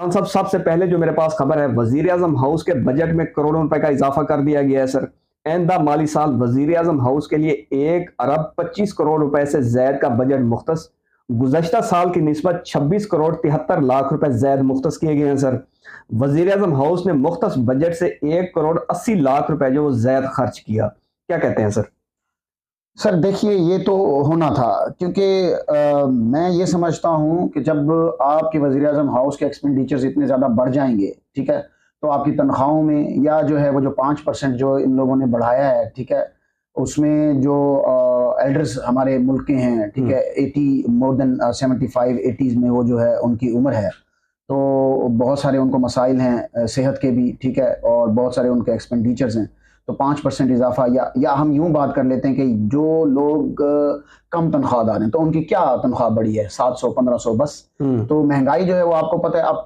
खान साहब, सबसे पहले जो मेरे पास खबर है, वजीर आजम हाउस के बजट में करोड़ों रुपए का इजाफा कर दिया गया है सर। आइंदा माली साल वजीर आजम हाउस के लिए 1 अरब 25 करोड़ रुपए से ज्यादा का बजट मुख्तस, गुजश्ता साल की निस्बत 26 करोड़ 73 लाख रुपए ज्यादा मुख्तस किए गए हैं सर। वजीर आजम हाउस ने मुख्तस बजट से 1 करोड़ 80 लाख रुपए जो ज्यादा खर्च किया। क्या कहते हैं सर? सर देखिए, ये तो होना था क्योंकि मैं ये समझता हूँ कि जब आपके वज़ीर-ए-आज़म हाउस के एक्सपेंडिचर्स इतने ज़्यादा बढ़ जाएँगे, ठीक है? तो आपकी तनख्वाहों में या जो है वो जो 5% जो इन लोगों ने बढ़ाया है, ठीक है? उसमें जो एल्डर्स हमारे मुल्क के हैं, ठीक हम्म। है? 80 मोर देन 75 80s में वो जो है उनकी उम्र है। तो बहुत सारे उनको मसाइल हैं सेहत के भी, ठीक है? और बहुत सारे उनके एक्सपेंडिचर्स हैं। तो 5% इज़ाफ़ा या हम यूँ बात कर लेते हैं कि जो लोग कम तनख्वाहदार हैं, तो उनकी क्या तनख्वाह बढ़ी है? 700 1500 बस। हम्म। तो महँगाई जो है वो आपको पता है अब